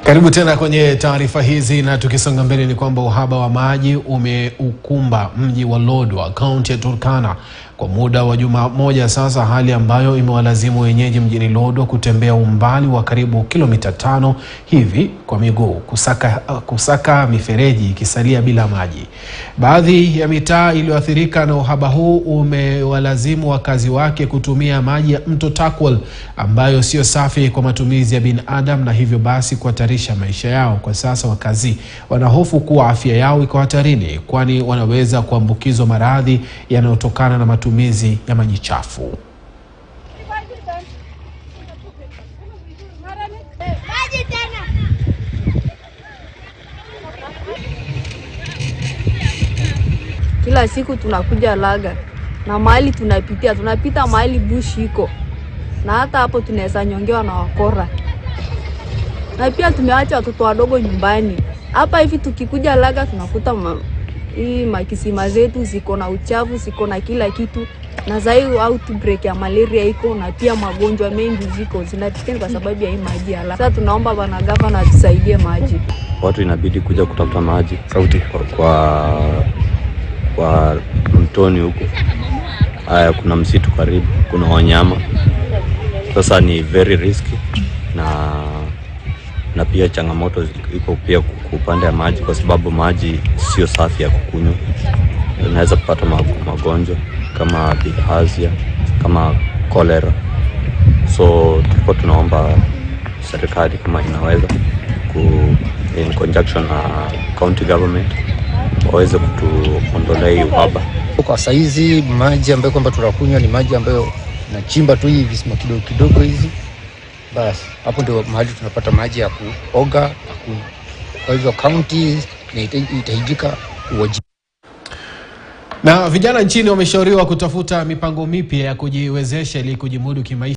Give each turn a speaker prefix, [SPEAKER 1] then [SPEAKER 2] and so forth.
[SPEAKER 1] Karibu tena kwenye taarifa hizi, na tukisonga mbele ni kwamba uhaba wa maji umeukumba mji wa Lodwar Kaunti ya Turkana kwa muda wa juma moja sasa, hali ambayo imewalazimu wenyeji mjini Lodwar kutembea umbali wa karibu kilomita 5 hivi kwa miguu kusaka mifereji ikisalia bila maji. Baadhi ya mitaa iliyoathirika na uhaba huu umewalazimu wakazi wake kutumia maji ya mto Takwal ambayo sio safi kwa matumizi ya binadamu, na hivyo basi kuhatarisha maisha yao. Kwa sasa wakazi wanahofu kuwa afya yao iko hatarini, kwani wanaweza kuambukizwa maradhi yanayotokana na matumizi ya maji chafu.
[SPEAKER 2] Kila siku tunakuja Laga na mahali tunapita mahali bush iko, na hata hapo tunaweza nyongewa na wakora. Na pia tumeacha watoto wadogo nyumbani. Hapa hivi tukikuja Laga tunakuta hii makisima zetu ziko na uchafu, ziko na kila kitu, na zaidi outbreak ya malaria iko, na pia magonjwa mengi ziko zinatokea kwa sababu ya hii maji ya Laga. Sasa tunaomba bwana gavana atusaidie maji.
[SPEAKER 3] Watu inabidi kuja kutafuta maji sauti kwa mtoni huko. Kuna msitu karibu, kuna wanyama. Sasa ni very risky, na pia changamoto iko pia upande ya maji, kwa sababu maji sio safi ya kukunywa. Unaweza kupata magonjwa kama bilharzia, kama cholera. So tunaomba serikali kama inaweza in conjunction na county government waweze kutuondolea uhaba.
[SPEAKER 4] Kwa saizi maji ambayo kwamba tunakunywa ni maji ambayo nachimba tu hivi visima kidogo kidogo hizi. Basi hapo ndio mahali tunapata maji ya kuoga. Kwa hivyo county itahitajika kuwajibika.
[SPEAKER 1] Na vijana nchini wameshauriwa kutafuta mipango mipya ya kujiwezesha ili kujimudu kimaisha.